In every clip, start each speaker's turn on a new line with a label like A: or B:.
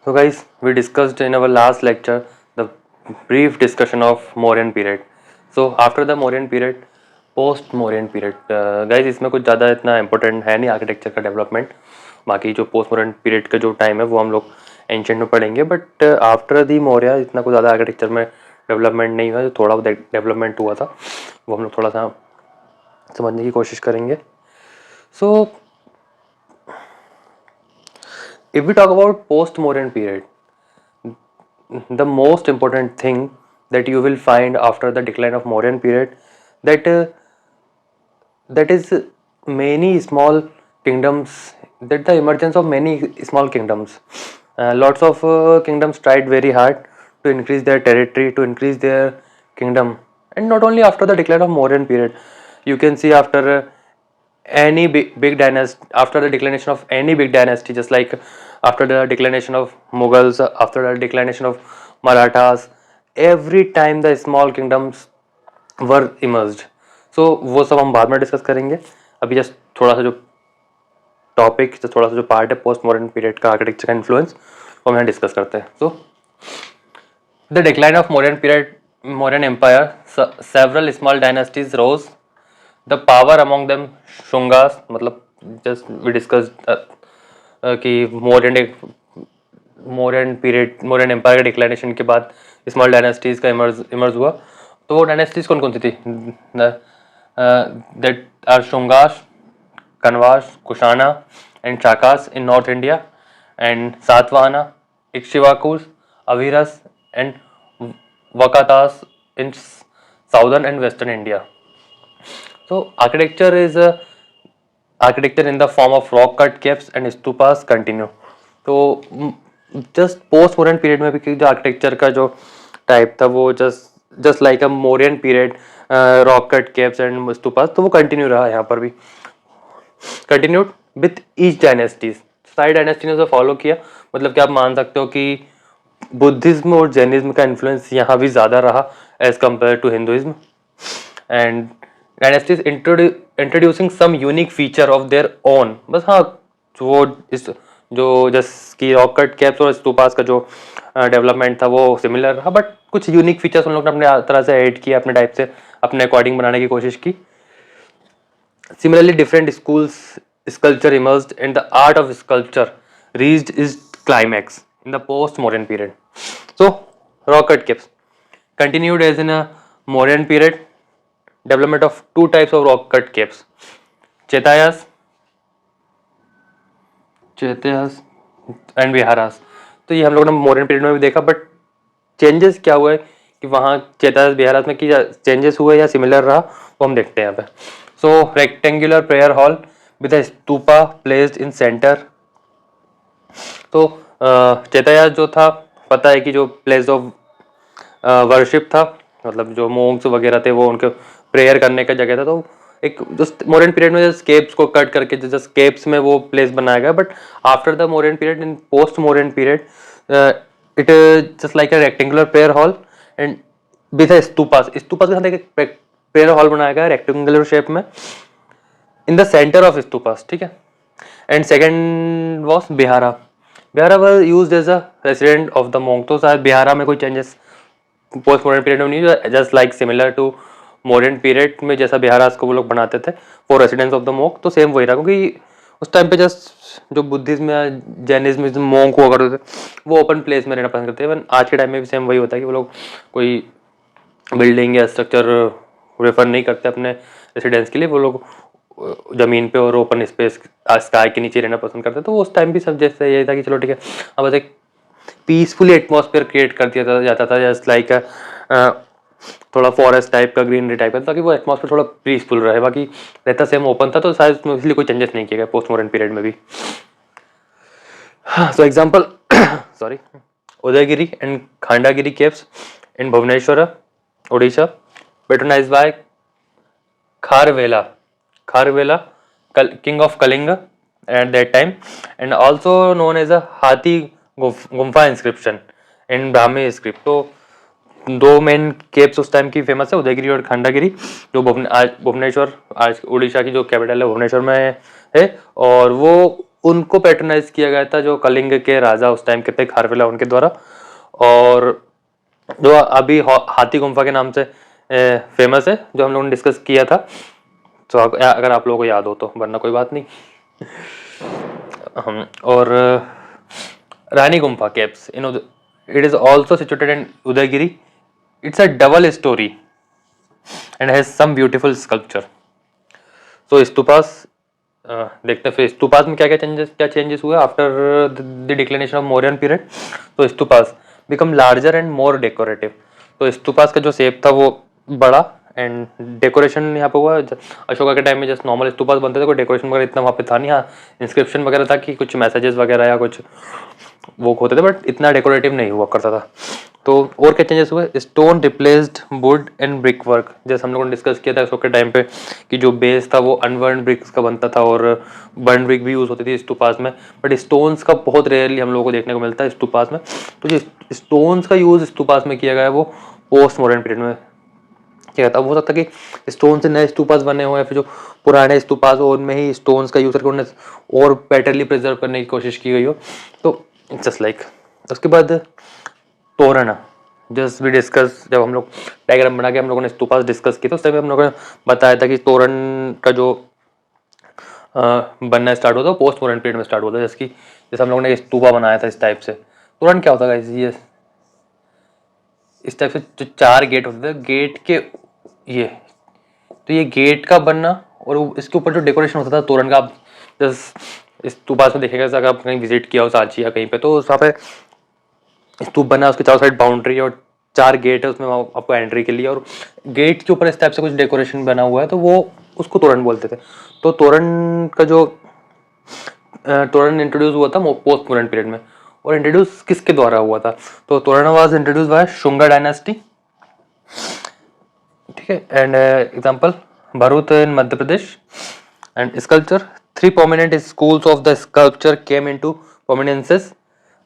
A: So guys, we discussed in our last lecture the brief discussion of Mauryan period. So after the Mauryan period, post Mauryan period, guys इसमें कुछ ज़्यादा इतना important है नहीं architecture का development. बाकी जो पोस्ट मॉडर्न पीरियड का जो टाइम है वो हम लोग एंशिएंट में पढ़ेंगे. बट आफ्टर दी मौर्य इतना कुछ ज़्यादा आर्किटेक्चर में डेवलपमेंट नहीं हुआ. जो थोड़ा डेवलपमेंट हुआ था वो हम लोग थोड़ा सा समझने की कोशिश करेंगे. सो if we talk about post-Mauryan period, the most important thing that you will find after the decline of Mauryan period that is many small kingdoms, that the emergence of many small kingdoms. Lots of kingdoms tried very hard to increase their territory, to increase their kingdom, and not only after the decline of Mauryan period. You can see after any big dynasty, after the declination of any big dynasty, just like after the declination of Mughals, after the declination of Marathas, every time the small kingdoms were emerged. So वो सब हम बाद में discuss करेंगे. अभी just थोड़ा सा जो टॉपिक, थोड़ा सा जो पार्ट है पोस्ट मॉडर्न पीरियड का आर्किटेक्चर का इन्फ्लुएंस, वो हम यहाँ डिस्कस करते हैं. So the decline of Mauryan period, Mauryan empire, several small dynasties rose. The power among them Shungas, मतलब जस्ट वी डिस्कस कि मौर्यन पीरियड, मौर्यन एम्पायर के डिक्लाइनेशन के बाद स्मॉल डायनेस्टीज का इमर्ज हुआ. तो वो डायनेस्टीज कौन कौन सी थी? That are Shungas, Kanvas, Kushana and Chakas in north India, and Satavahana, Ikshvakus, Abhiras and Vakatas in southern and western India. So architecture is architecture in the form of rock cut caves and stupas continue. तो just post modern period में भी जो architecture का जो type था वो just like a Mauryan period, rock cut caves and stupas, तो वो कंटिन्यू रहा यहाँ पर भी. Continued with each dynasties. सारी डायनेस्टी ने उसे फॉलो किया. मतलब कि आप मान सकते हो कि बुद्धिज्म और जैनिज्म का इन्फ्लुएंस यहाँ भी ज़्यादा रहा as compare to Hinduism. And dynasties introducing some unique feature of their own. बस हाँ, वो इस जो जस्ट की रॉक कट कैप्स और स्तूपास का जो डेवलपमेंट था वो सिमिलर रहा, बट कुछ यूनिक फीचर्स उन लोगों ने अपने तरह से ऐड किया, अपने टाइप से अपने अकॉर्डिंग बनाने की कोशिश की. Similarly, different schools sculpture emerged and the art of sculpture reached its climax in the post-Mauryan period. So, rock cut caves continued as in a Mauryan period. Development of two types of rock cut caves, Chetayas and viharas. तो ये हम लोगों ने Mauryan period में भी देखा, but changes क्या हुए कि वहाँ चेतायास विहारास में कि चेंजेस हुए या सिमिलर रहा, वो हम देखते हैं यहाँ पे. So rectangular prayer hall with a stupa placed in centre. तो चेतायास जो था, पता है कि जो प्लेस ऑफ वर्शिप था, मतलब जो मोंक्स वगैरह थे वो उनके प्रेयर करने का जगह था. तो एक जस्ट मौर्यन पीरियड में जस्ट केप्स को कट करके जस्ट केप्स में वो प्लेस बनाया गया. But after the Mauryan period, in post Mauryan period, it just like a rectangular prayer hall and with a stupas. Stupas के साथ एक प्रेयर हॉल बनाया गया रेक्टेंगुलर शेप में in the centre of stupas. ठीक है. And second was vihara. Vihara was use as a resident of the monk. तो शायद बिहारा में कोई चेंजेस पोस्ट मॉडर्न पीरियड में नहीं, just like similar to Mauryan period में जैसा बिहारास को वो लोग बनाते थे for residence of the monk, तो सेम वही रहा. क्योंकि उस टाइम पे जस्ट जो बुद्धिज्म या जैनिज्म मोंक हुआ करते थे वो ओपन प्लेस में रहना पसंद करते हैं. आज के टाइम में भी सेम वही होता है कि वो लोग कोई बिल्डिंग या स्ट्रक्चर रेफर नहीं करते अपने रेसिडेंस के लिए. वो लोग जमीन पे और ओपन स्पेस स्काई के नीचे रहना पसंद करते. तो उस टाइम भी सब जैसे यही था कि चलो ठीक है, अब बस एक पीसफुली एटमॉस्फेयर क्रिएट कर दिया जाता था, जस्ट लाइक थोड़ा फॉरेस्ट टाइप का, ग्रीनरी टाइप का, ताकि वो एटमॉस्फेयर थोड़ा पीसफुल रहे. बाकी रहता सेम ओपन था, तो शायद इसलिए कोई चेंजेस नहीं किया गया पोस्ट मॉडर्न पीरियड में भी. So example sorry, Udayagiri and Khandagiri caves in Bhubaneswar, Odisha, patronized by Kharavela king of Kalinga at that time, and also known as a हाथी गुम्फा इंस्क्रिप्शन इन ब्राह्मी स्क्रिप्ट. तो दो मेन केव्स उस टाइम की फेमस है, उदयगिरी और खंडागिरी, जो आज भुवनेश्वर, आज उड़ीसा की जो कैपिटल है भुवनेश्वर में है. और वो उनको पैट्रोनाइज किया गया था, जो कलिंग के राजा उस टाइम के थे खारवेला, उनके द्वारा। और जो अभी हाथी गुम्फा के नाम से फेमस है, जो हम लोगों ने डिस्कस किया था। तो अगर आप लोगों को याद हो तो, वरना कोई बात नहीं। और Rani Gumpha caves in it is also situated in Udayagiri. It's a double storey and has some beautiful sculpture. So stupas देखते हैं फिर स्तूपास में क्या चेंजेस हुए after the declination of Mauryan period. तो stupas become larger and more decorative. तो स्तूपास का जो शेप था वो बड़ा, एंड डेकोरेशन यहाँ पे हुआ। अशोका के टाइम में जस्ट नॉर्मल स्तूपास बनते थे, कोई डेकोरेशन वगैरह इतना वहाँ पे था नहीं। हाँ, इंस्क्रिप्शन वगैरह था कि कुछ मैसेजेस वगैरह या कुछ वो होते थे, बट इतना डेकोरेटिव नहीं हुआ करता था। तो और क्या चेंजेस हुए? Stone replaced would and brick work. जैसे हम लोगों ने डिस्कस किया था अशोक के टाइम पे कि जो बेस था वो अनबर्न ब्रिक्स का बनता था, और बर्न ब्रिक भी यूज होती थी स्तूपास में, बट स्टोन्स का बहुत रेयरली हम लोगों को देखने को मिलता है स्तूपास में। तो जो स्टोन्स का यूज स्तूपास में किया गया है वो पोस्ट मॉडर्न पीरियड में किया था। हो सकता है कि स्टोन से नए स्तूपास बने हुए, फिर जो पुराने स्तूपास हो उनमें ही स्टोन्स का यूज करके उन्हें और बेटरली प्रिजर्व करने की कोशिश की गई हो। तो जस्ट लाइक उसके बाद तोरण, जस्ट भी डिस्कस, जब हम लोग डायग्राम बना के हम लोगों ने स्तूपास डिस्कस किया तो उस टाइम हम लोगों ने बताया था कि तोरण का जो बनना स्टार्ट होता है पोस्ट मॉडर्न पीरियड में स्टार्ट होता है। जैसे हम लोगों ने स्तूपा बनाया था इस टाइप से। तोरण क्या होता है ये इस टाइप से जो 4 गेट होते थे, गेट के ये, तो ये गेट का बनना और इसके ऊपर जो डेकोरेशन होता था तोरण का, आप जस्ट स्तूपास में देखेगा अगर आप कहीं विजिट किया हो सांची या कहीं पे, तो वहाँ पे स्तूप बना, उसके चारों साइड बाउंड्री और 4 गेट है उसमें आपको एंट्री के लिए, और गेट के ऊपर इस टाइप से कुछ डेकोरेशन बना हुआ है, तो वो उसको तोरण बोलते थे। तो तोरण का जो तोरण इंट्रोड्यूस हुआ था पोस्ट मॉडर्न पीरियड में, और इंट्रोड्यूस किसके द्वारा हुआ था? तो तोरण was introduce by Shunga dynasty, ठीक है। And example Bharuch in Madhya Pradesh. And sculpture, 3 prominent schools of the sculpture came into prominences.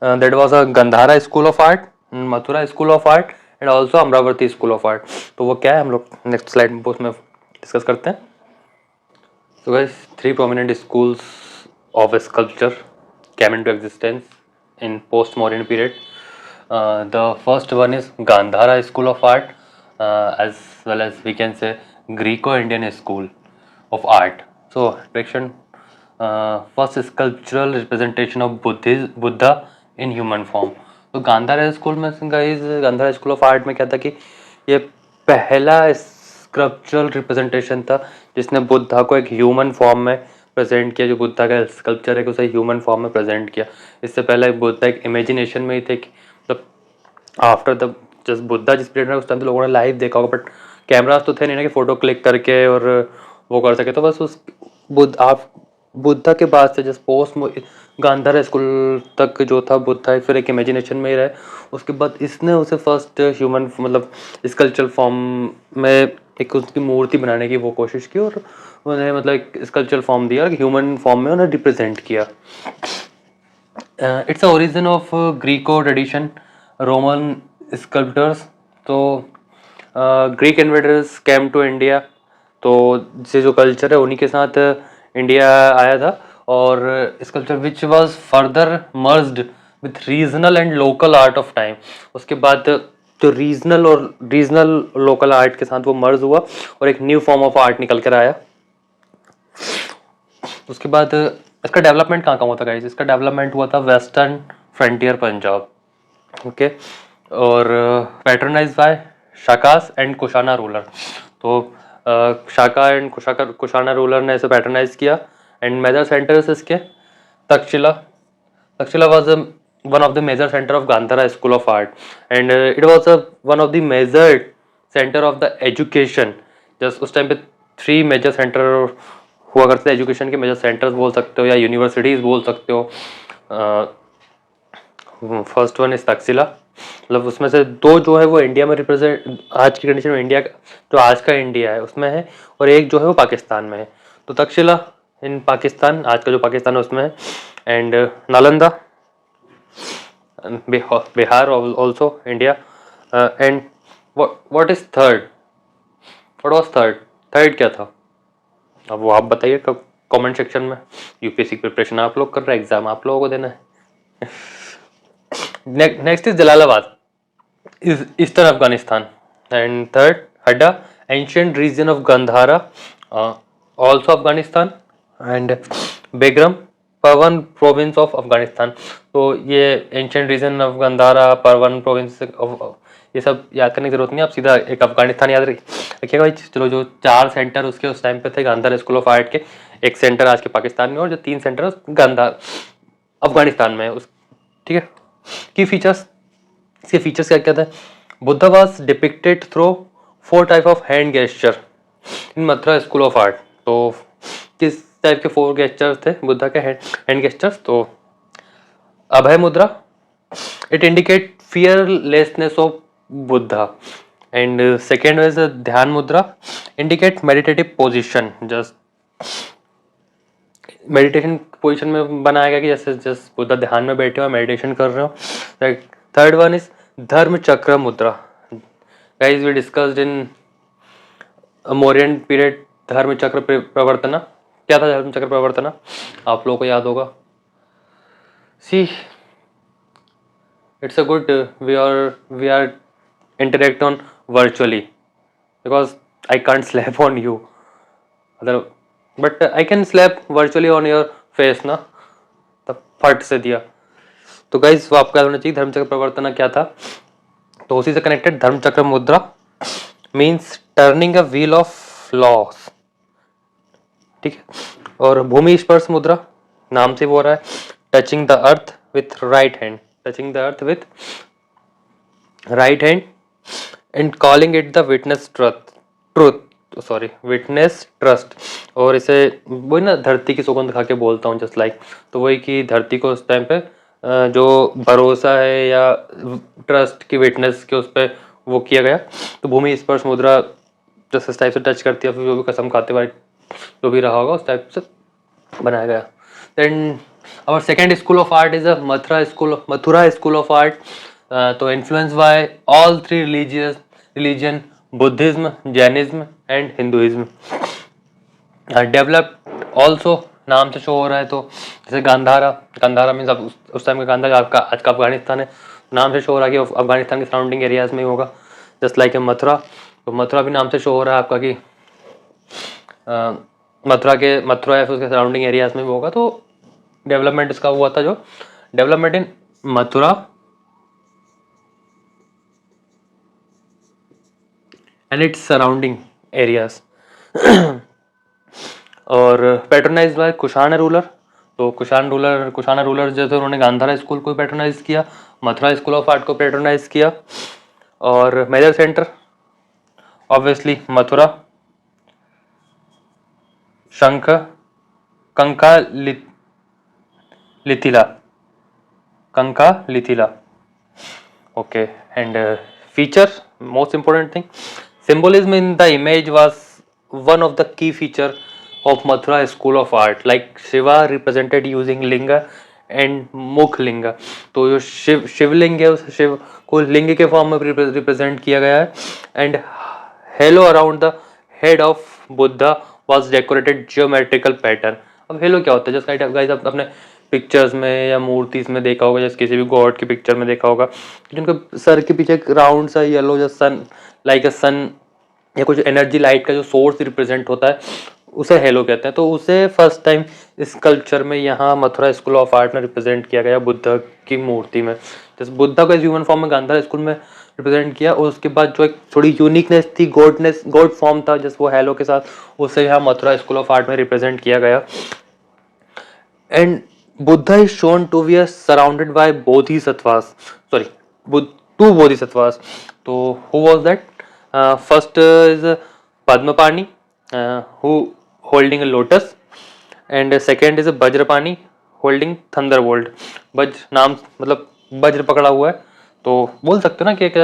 A: That was a Gandhara School of Art, Mathura School of Art, and also Amravati School of Art. तो वो क्या है हम लोग next slide में उसमें discuss करते हैं। So guys, 3 prominent schools of sculpture came into existence in post-modern period. The first one is Gandhara School of Art, as well as we can say Greco-Indian School of Art. So depiction, first sculptural representation of Buddha in human form. तो Gandhara school में guys, Gandhara school of art में क्या था कि ये पहला sculptural representation था जिसने बुद्धा को एक ह्यूमन फॉर्म में प्रेजेंट किया। जो बुद्धा का स्कल्पचर है उसे ह्यूमन फॉर्म में प्रेजेंट किया। इससे पहले बुद्धा एक इमेजिनेशन में ही थे, मतलब आफ्टर द जस्ट बुद्धा जिस पीरियड में उस टाइम तो लोगों ने लाइव देखा होगा, बट कैमरास तो थे नहीं ना कि फोटो क्लिक करके और वो कर सके। तो बस उस बुद्धा के बाद से जस्ट पोस्ट गांधार स्कूल तक जो था बुद्धा फिर एक इमेजिनेशन में ही रहे। उसके बाद इसने उसे फर्स्ट ह्यूमन मतलब स्कल्पचरल फॉर्म में एक उसकी मूर्ति बनाने की वो कोशिश की, और उन्हें मतलब एक स्कल्पचरल फॉर्म दिया और ह्यूमन फॉर्म में उन्हें रिप्रेजेंट किया। It's origin of Greco tradition, Roman sculptors. तो Greek invaders came to India, तो ये जो कल्चर है उन्हीं के साथ इंडिया आया था, और sculpture which was further merged with regional and local art of time. उसके बाद जो रीजनल लोकल आर्ट के साथ वो मर्ज हुआ और एक न्यू फॉर्म ऑफ आर्ट निकल कर आया। उसके बाद इसका डेवलपमेंट कहाँ हुआ था गाइस? इसका डेवलपमेंट हुआ था वेस्टर्न फ्रंटियर पंजाब, ओके, और patronized by Shakas and Kushana ruler. तो शाका एंड कुशाना रूलर ने इसे पैटर्नाइज किया। एंड मेजर सेंटर्स इसके Takshashila was one of the major center of Gandhara School of Art, and it was one of the major center of the education. Just उस time पे 3 major centre हुआ करते थे education के। Major centres बोल सकते हो या यूनिवर्सिटीज बोल सकते हो। फर्स्ट वन इज तक्षशिला, मतलब उसमें से 2 जो है वो इंडिया में रिप्रेजेंट आज की कंडीशन में इंडिया जो आज का इंडिया है उसमें है, और एक जो है वो पाकिस्तान में है। तो तक्षशिला इन पाकिस्तान, आज का जो पाकिस्तान है उसमें है। And Nalanda Bihar also India. And what was third? Third क्या था? अब वो आप बताइए कब कमेंट सेक्शन में। यूपीएससी की प्रिपरेशन आप लोग कर रहे हैं, एग्जाम आप लोगों को देना है। Next is Jalalabad, is eastern Afghanistan, and third Hadda, ancient region of Gandhara, also Afghanistan, and Begram, Parwan province of Afghanistan. तो ये ancient region of Gandhara, Parwan province, ये सब याद करने की जरूरत नहीं, आप सीधा एक अफगानिस्तान याद रखिएगा भाई। चलो, जो 4 सेंटर उसके उस टाइम पे थे गांधार स्कूल ऑफ आर्ट के, एक सेंटर आज के पाकिस्तान में और जो 3 सेंटर गांधार अफगानिस्तान में उस, ठीक है। की फीचर्स, इसके फीचर्स क्या क्या थे? Buddha was depicted through 4 type of hand gesture in Mathura school of art. तो किस टाइप के 4 गेस्चर्स थे बुद्धा के हैंड गेस्चर्स? तो अभय मुद्रा, it indicate fearlessness of Buddha, and second is ध्यान मुद्रा, indicate meditative position, just meditation position में बनाया गया कि जैसे जस्ट बुद्धा ध्यान में बैठे हो, मेडिटेशन कर रहे हो। Third one is Dharma Chakra Mudra. Guys, we discussed in Mauryan period Dharma Chakra प्रवर्तना। क्या था धर्म चक्र प्रवर्तना? आप लोगों को याद होगा। See, it's a good, we are interact on virtually because I can't slap on you, other but I can slap virtually on your face ना, तब फट से दिया। तो गाइज, वो आपको याद होना चाहिए धर्मचक्र प्रवर्तना क्या था। तो उसी से कनेक्टेड धर्मचक्र मुद्रा means turning a wheel of loss, ठीक है। और भूमि स्पर्श मुद्रा, नाम से वो हो रहा है, touching the earth with right hand, touching the earth with right hand and calling it the witness witness trust. और इसे वही ना, धरती की सुगंध खा के बोलता हूँ, जस्ट लाइक। तो वही कि धरती को उस टाइम पे जो भरोसा है या ट्रस्ट की विटनेस के उस पर वो किया गया। तो भूमि स्पर्श मुद्रा जस्ट इस टाइप से टच करती है, फिर जो भी कसम खाते हुए जो भी रहा होगा उस टाइप से बनाया गया। Then our second school of art is a Mathura school of art. तो influence by all 3 religion, Buddhism, Jainism and Hinduism. Developed also, नाम से शो हो रहा है। तो जैसे गांधारा मीन्स उस टाइम का गांधार आपका आज का अफगानिस्तान है, नाम से शो हो रहा है कि अफगानिस्तान के सराउंडिंग एरियाज में ही होगा। जस्ट लाइक मथुरा, तो मथुरा भी नाम से शो हो रहा है आपका कि मथुरा या फिर उसके सराउंडिंग एरियाज में भी होगा। तो डेवलपमेंट इसका हुआ था, जो development in Mathura and its surrounding areas. और पैट्रोनाइज बाय कुशाण रूलर। तो कुशाण रूलर जो थे उन्होंने गांधारा स्कूल को पैट्रोनाइज किया, मथुरा स्कूल ऑफ आर्ट को पैट्रोनाइज किया। और मेजर सेंटर ऑब्वियसली मथुरा, शंख, कंका लिथिला, okay. And feature, most important thing, symbolism in the image was one of the key feature of Mathura school of art, like Shiva represented using linga and मुख लिंग। तो जो शिवलिंग है उस शिव को लिंग के फॉर्म में रिप्रेजेंट किया गया है। And hello around the head of Buddha was decorated geometrical pattern. अब हेलो क्या होता है? जैसे गाइस आप अपने पिक्चर्स में या मूर्तिज में देखा होगा, जैसे किसी भी गॉड की पिक्चर में देखा होगा, जिनके सर के पीछे एक राउंड सा येलो जो सन, लाइक अ सन या कुछ एनर्जी लाइट का जो सोर्स रिप्रेजेंट होता है, उसे हेलो कहते हैं। तो उसे फर्स्ट टाइम इस कल्चर में यहाँ मथुरा स्कूल ऑफ आर्ट में रिप्रेजेंट किया गया बुद्धा की मूर्ति में। जैसे बुद्धा को ह्यूमन फॉर्म में गांधार स्कूल में रिप्रेजेंट किया, और उसके बाद जो एक थोड़ी यूनिकनेस थी, गॉड फॉर्म था जैसे वो हेलो के साथ, उसे यहाँ मथुरा स्कूल ऑफ आर्ट में रिप्रेजेंट किया गया। And Buddha is shown to be surrounded by Bodhisattvas, sorry 2 Bodhisattvas. तो who was that? First is Padmapani who holding a lotus, and second is a Vajrapani holding thunderbolt। वज्र नाम मतलब वज्र पकड़ा हुआ है, तो बोल सकते हो ना कि एक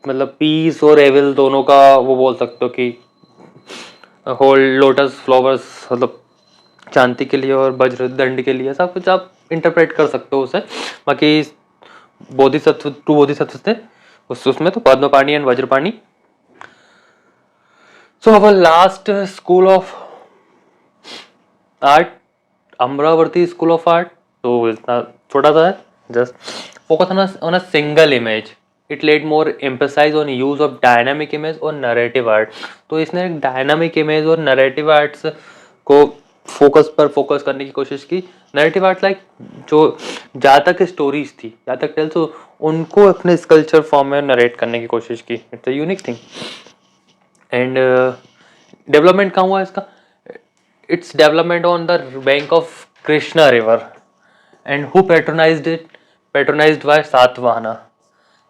A: मतलब पीस और एविल दोनों का वो बोल सकते हो कि होल्ड लोटस फ्लावर्स मतलब शांति के लिए और वज्र दंड के लिए, सब कुछ आप इंटरप्रेट कर सकते हो उसे। बाकी बोधिसत्व 2 बोधिसत्व थे उसमें, तो Padmapani and Vajrapani. So our last school of art, Amaravati school of art, तो इतना छोटा सा है, just focus on a single image, it led more emphasise on use of dynamic image और नरेटिव आर्ट। तो इसने एक डायनामिक इमेज और नरेटिव आर्ट्स को फोकस करने की कोशिश की। नरेटिव आर्ट लाइक जो जहाँ तक स्टोरीज थी, जहाँ तक टेल्स, उनको अपने स्कल्पचर फॉर्म में नरेट करने की कोशिश की। It's a unique thing. And development कहाँ हुआ इसका? It's development on the bank of Krishna river. And who patronized it? Patronized by Satavahana.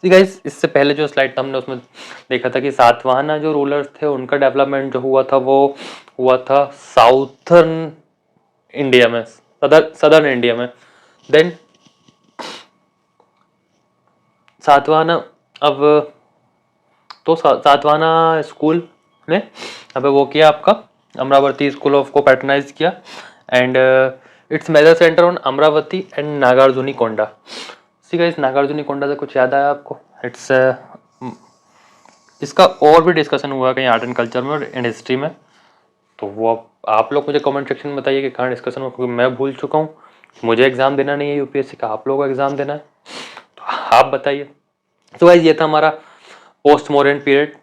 A: See guys, इससे पहले जो स्लाइड था हमने उसमें देखा था कि सातवाहना जो रूलर्स थे उनका डेवलपमेंट जो हुआ था वो हुआ था साउथर्न इंडिया में, सदर्न इंडिया में। देन सातवाहना, अब तो सातवाहना स्कूल ने अब वो किया, आपका अमरावती स्कूल ऑफ को पैटर्नाइज किया। And it's major centre on Amaravati and Nagarjuni Konda. See guys, Nagarjuni Konda से कुछ याद आया आपको? इट्स इसका और भी डिस्कशन हुआ कहीं आर्ट एंड कल्चर में और इन हिस्ट्री में, तो वो आप लोग मुझे कमेंट सेक्शन में बताइए कि कहाँ डिस्कशन हुआ, क्योंकि मैं भूल चुका हूँ। मुझे एग्जाम देना नहीं है यूपीएससी का, आप लोगों को एग्जाम देना है, तो आप बताइए। तो गाइस, ये था हमारा post modern period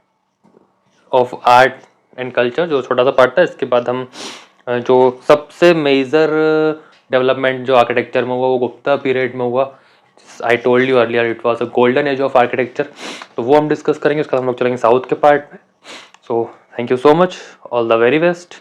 A: of art and culture, जो छोटा सा पार्ट था। इसके बाद हम जो सबसे मेजर डेवलपमेंट जो आर्किटेक्चर में हुआ वो गुप्ता पीरियड में हुआ। I told you earlier it was a golden age of architecture, तो वो हम डिस्कस करेंगे। उसके बाद हम लोग चलेंगे साउथ के पार्ट में। So thank you so much, all the very best.